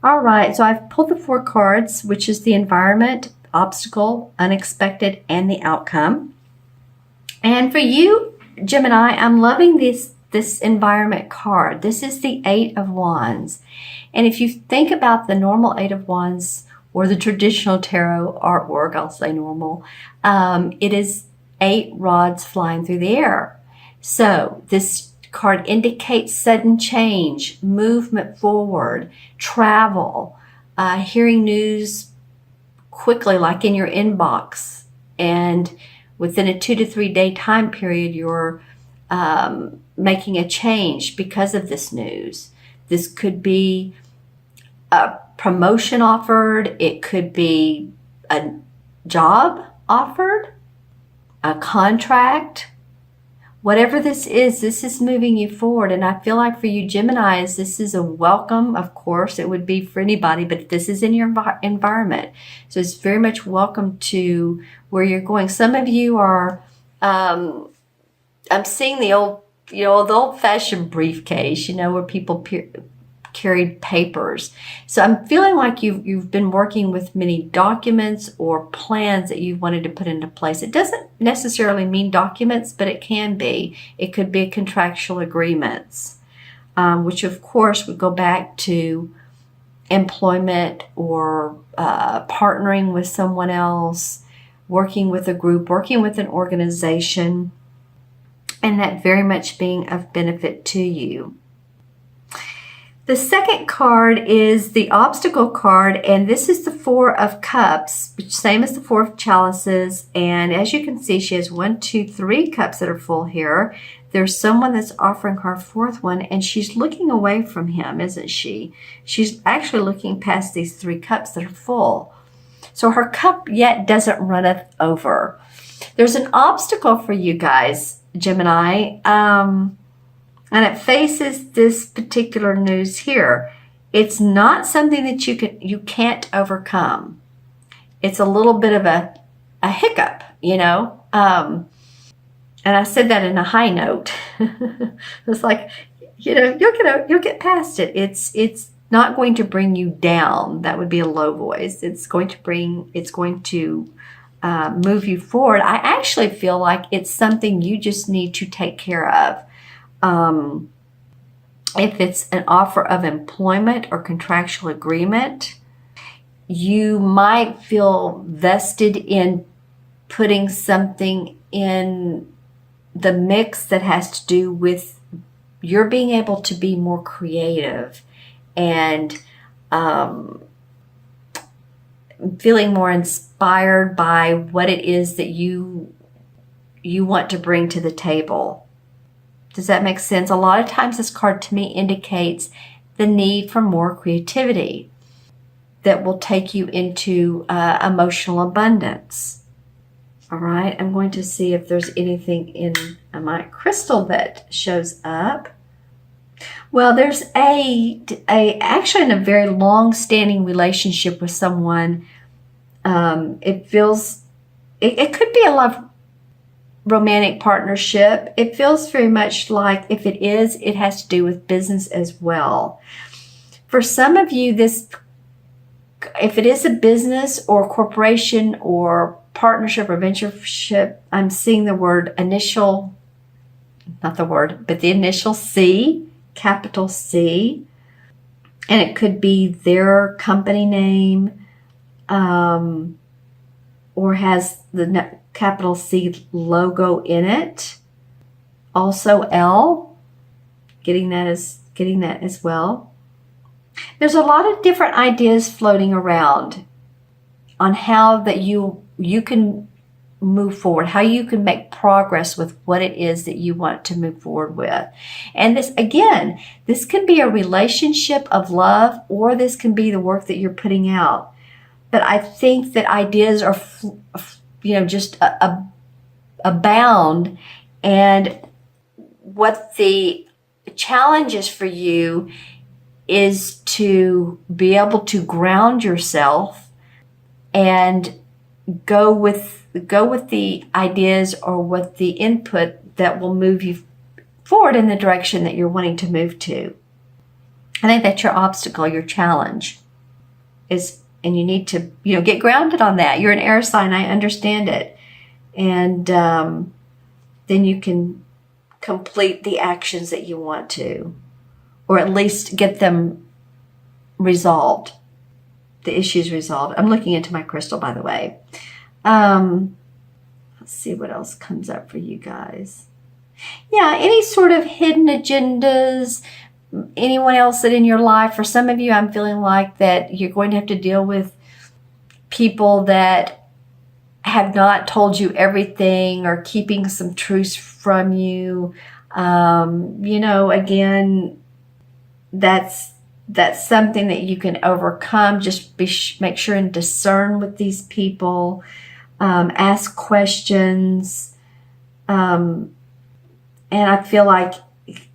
All right, so I've pulled the 4 cards, which is the environment, obstacle, unexpected, and the outcome. And for you, Gemini, I'm loving this environment card. This is the 8 of Wands. And if you think about the normal 8 of Wands or the traditional tarot artwork, I'll say normal, it is 8 rods flying through the air. So this card indicates sudden change, movement forward, travel, hearing news quickly, like in your inbox, and within a 2 to 3 day time period, you're making a change because of this news. This could be a promotion offered. It could be a job offered, a contract. Whatever this is moving you forward. And I feel like for you Geminis, this is a welcome. Of course, it would be for anybody, but this is in your environment. So it's very much welcome to where you're going. Some of you are, I'm seeing the old-fashioned briefcase, where people carried papers. So I'm feeling like you've been working with many documents or plans that you wanted to put into place. It doesn't necessarily mean documents, but it can be. It could be contractual agreements, which of course would go back to employment or partnering with someone else, working with a group, working with an organization, and that very much being of benefit to you. The second card is the obstacle card, and this is the 4 of Cups, which same as the 4 of Chalices. And as you can see, she has 1, 2, 3 cups that are full here. There's someone that's offering her a 4th one, and she's looking away from him, isn't she? She's actually looking past these 3 cups that are full. So her cup yet doesn't runneth over. There's an obstacle for you guys, Gemini, and it faces this particular news here. It's not something that you can't overcome. It's a little bit of a hiccup, and I said that in a high note. It's like, you'll get past it. It's not going to bring you down. That would be a low voice. It's going to move you forward. I actually feel like it's something you just need to take care of. If it's an offer of employment or contractual agreement, you might feel vested in putting something in the mix that has to do with your being able to be more creative and feeling more inspired by what it is that you want to bring to the table. Does that make sense? A lot of times this card to me indicates the need for more creativity that will take you into emotional abundance. All right, I'm going to see if there's anything in my crystal that shows up. Well, there's actually in a very long-standing relationship with someone. It could be a love romantic partnership. It feels very much like if it is, it has to do with business as well. For some of you, if it is a business or corporation or partnership or ventureship, I'm seeing the word initial, not the word, but the initial C, capital C. And it could be their company name, or has the capital C logo in it. Also L, getting that as well. There's a lot of different ideas floating around on how that you can move forward, how you can make progress with what it is that you want to move forward with. And this can be a relationship of love, or this can be the work that you're putting out. But I think that ideas are just abound, and what the challenge is for you is to be able to ground yourself and go with the ideas or with the input that will move you forward in the direction that you're wanting to move to. I think that's your obstacle, your challenge. and you need to, get grounded on that. You're an air sign. I understand it. And then you can complete the actions that you want to, or at least get them resolved, the issues resolved. I'm looking into my crystal, by the way. Let's see what else comes up for you guys. Yeah, any sort of hidden agendas, anyone else that in your life, for some of you, I'm feeling like that you're going to have to deal with people that have not told you everything or keeping some truths from you. Again, that's something that you can overcome. Just make sure and discern with these people. Ask questions. And I feel like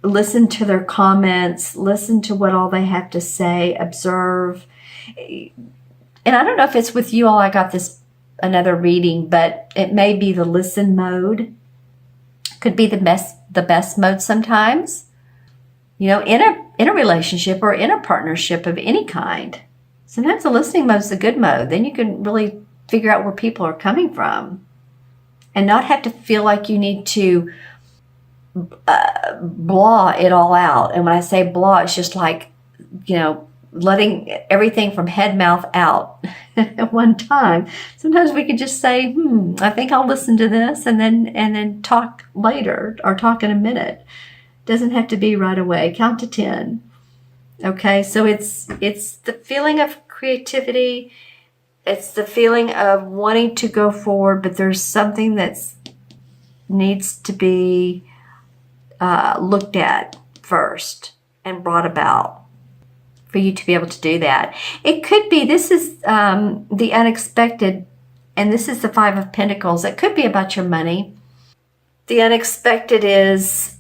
listen to their comments, listen to what all they have to say, observe. And I don't know if it's with you all, I got another reading, but it may be the listen mode. Could be the best mode sometimes. In a relationship or in a partnership of any kind. Sometimes the listening mode is the good mode. Then you can really figure out where people are coming from and not have to feel like you need to blah it all out. And when I say blah, it's just like, letting everything from head, mouth out at one time. Sometimes we could just say, I think I'll listen to this and then talk later or talk in a minute. Doesn't have to be right away. Count to 10. Okay, so it's the feeling of creativity. It's the feeling of wanting to go forward, but there's something that needs to be looked at first and brought about for you to be able to do that. It could be, this is the unexpected, and this is the Five of Pentacles. It could be about your money. The unexpected is,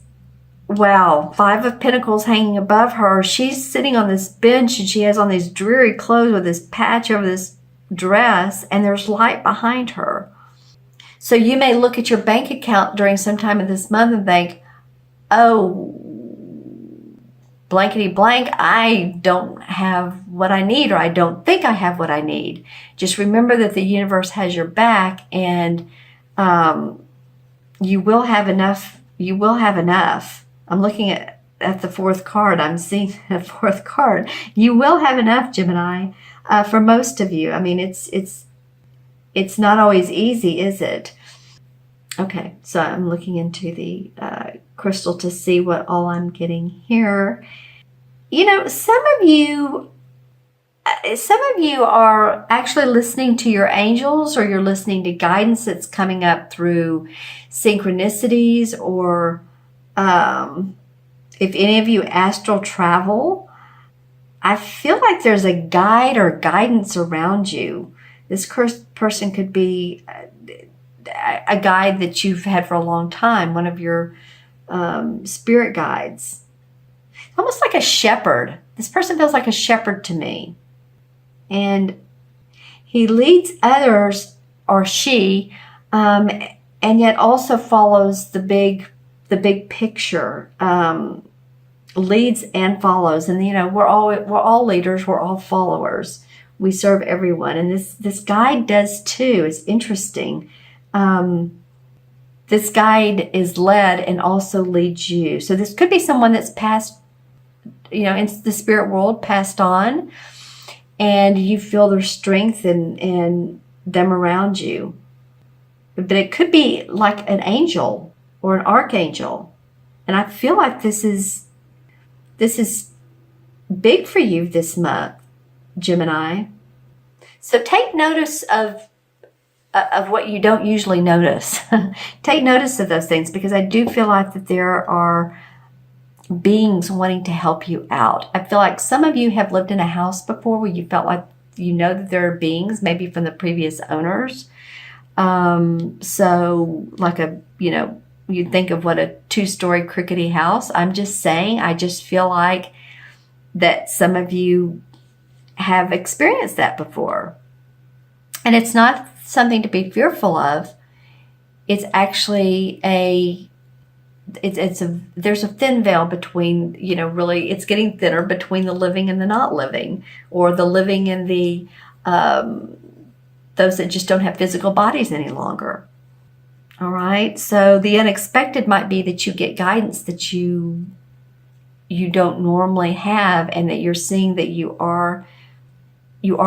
wow, Five of Pentacles hanging above her. She's sitting on this bench and she has on these dreary clothes with this patch over this dress, and there's light behind her. So you may look at your bank account during some time of this month and think, oh, blankety blank, I don't have what I need, or I don't think I have what I need. Just remember that the universe has your back, and you will have enough. You will have enough. I'm looking at the fourth card. I'm seeing the fourth card. You will have enough, Gemini, for most of you. I mean, it's not always easy, is it? Okay, so I'm looking into the crystal to see what all I'm getting here. Some of you are actually listening to your angels, or you're listening to guidance that's coming up through synchronicities, or if any of you astral travel, I feel like there's a guide or guidance around you. This person could be a guide that you've had for a long time, one of your spirit guides. Almost like a shepherd. This person feels like a shepherd to me. And he leads others, or she, and yet also follows the big picture. Leads and follows. And we're all leaders, we're all followers. We serve everyone. And this guide does too. It's interesting. This guide is led and also leads you. So this could be someone that's passed, in the spirit world, passed on, and you feel their strength and them around you. But it could be like an angel or an archangel. And I feel like this is big for you this month, Gemini. So take notice of what you don't usually notice. Take notice of those things, because I do feel like that there are beings wanting to help you out. I feel like some of you have lived in a house before where you felt like that there are beings, maybe from the previous owners. So like you'd think of what a 2-story crickety house. I'm just saying, I just feel like that some of you have experienced that before. And it's not something to be fearful of. It's actually a there's a thin veil between, really it's getting thinner between the living and the not living, or the living and the those that just don't have physical bodies any longer. All right. So the unexpected might be that you get guidance that you don't normally have, and that you're seeing that you are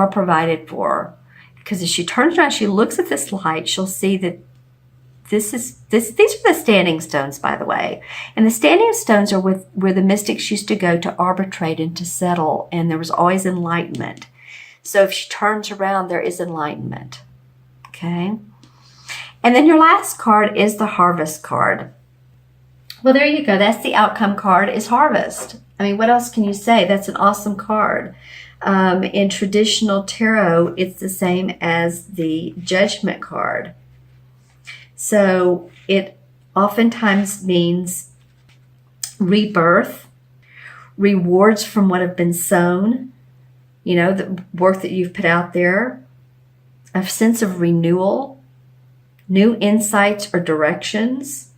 provided for. Because as she turns around, she looks at this light, she'll see that these are the standing stones, by the way. And the standing stones are where the mystics used to go to arbitrate and to settle, and there was always enlightenment. So if she turns around, there is enlightenment. Okay? And then your last card is the harvest card. Well, there you go. That's the outcome card, is harvest. I mean, what else can you say? That's an awesome card. In traditional tarot, it's the same as the judgment card. So it oftentimes means rebirth, rewards from what have been sown, the work that you've put out there, a sense of renewal, new insights or directions,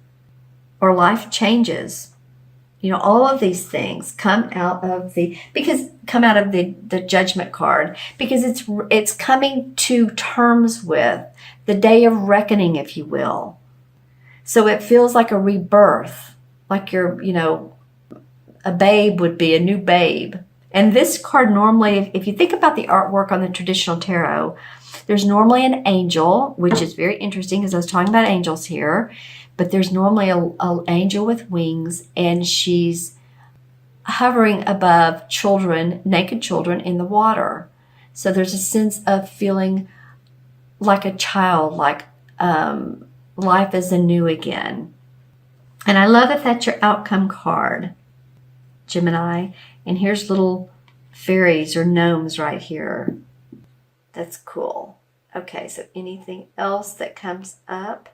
or life changes. All of these things come out of the judgment card, because it's coming to terms with the day of reckoning, if you will. So it feels like a rebirth, like you're, a babe would be, a new babe. And this card normally, if you think about the artwork on the traditional tarot, there's normally an angel, which is very interesting because I was talking about angels here. But there's normally an angel with wings, and she's hovering above children, naked children in the water. So there's a sense of feeling like a child, like life is anew again. And I love that that's your outcome card, Gemini. And here's little fairies or gnomes right here. That's cool. Okay, so anything else that comes up?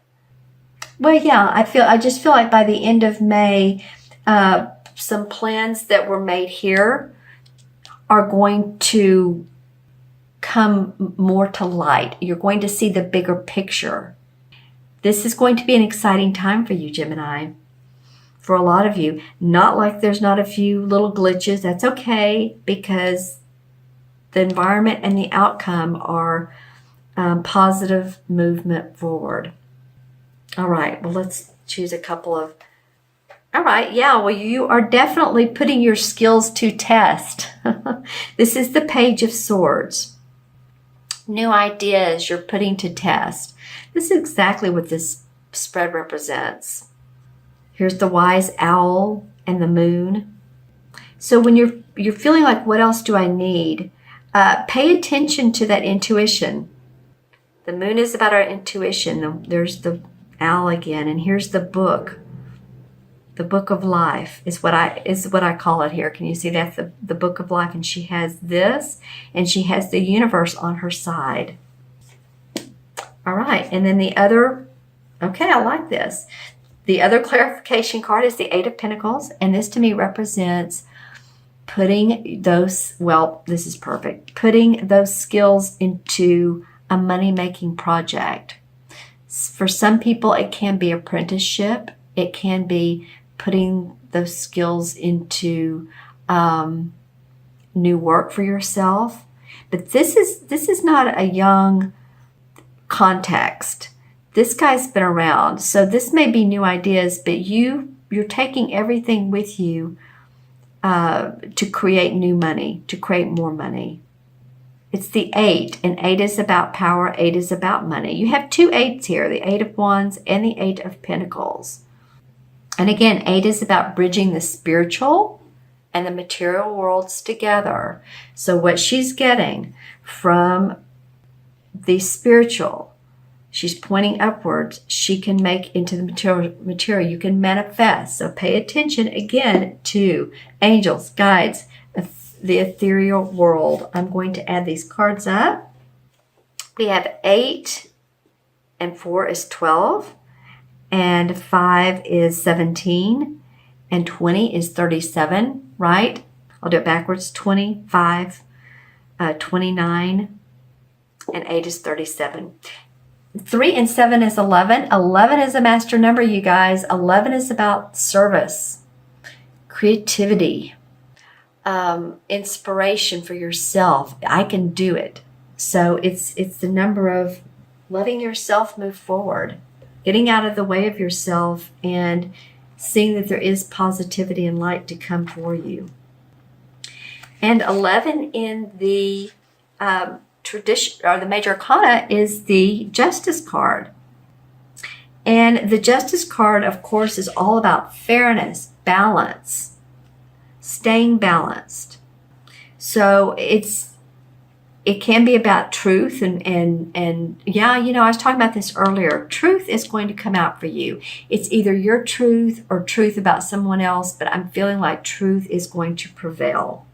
Well, yeah, I just feel like by the end of May, some plans that were made here are going to come more to light. You're going to see the bigger picture. This is going to be an exciting time for you, Gemini. For a lot of you, not like there's not a few little glitches. That's okay, because the environment and the outcome are positive movement forward. All right, well, let's choose a couple of... All right, yeah, well, you are definitely putting your skills to test. This is the Page of Swords. New ideas you're putting to test. This is exactly what this spread represents. Here's the wise owl and the moon. So when you're feeling like, what else do I need? Pay attention to that intuition. The moon is about our intuition. There's the owl again, and here's the book. The book of life is what I call it here. Can you see that's the book of life? And she has this, and she has the universe on her side. All right, and then the other, okay, I like this. The other clarification card is the Eight of Pentacles, and this to me represents putting those, well, this is perfect, putting those skills into a money-making project. For some people, it can be apprenticeship. It can be putting those skills into new work for yourself. But this is not a young context. This guy's been around. So this may be new ideas, but you're taking everything with you to create new money, to create more money. It's the 8, and 8 is about power, 8 is about money. You have two 8s here, the 8 of Wands and the 8 of Pentacles. And again, 8 is about bridging the spiritual and the material worlds together. So what she's getting from the spiritual, she's pointing upwards, she can make into the material. You can manifest. So pay attention again to angels, guides, the ethereal world. I'm going to add these cards up. We have 8 and 4 is 12, and 5 is 17, and 20 is 37, right? I'll do it backwards. 25, 29, and 8 is 37. 3 and 7 is 11. 11 is a master number, you guys. 11 is about service, creativity, inspiration for yourself. I can do it. So it's the number of letting yourself move forward, getting out of the way of yourself, and seeing that there is positivity and light to come for you. And 11 in the tradition, or the major arcana, is the Justice card. And the Justice card, of course, is all about fairness, balance, staying balanced. So it can be about truth and yeah, I was talking about this earlier. Truth is going to come out for you. It's either your truth or truth about someone else, but I'm feeling like truth is going to prevail.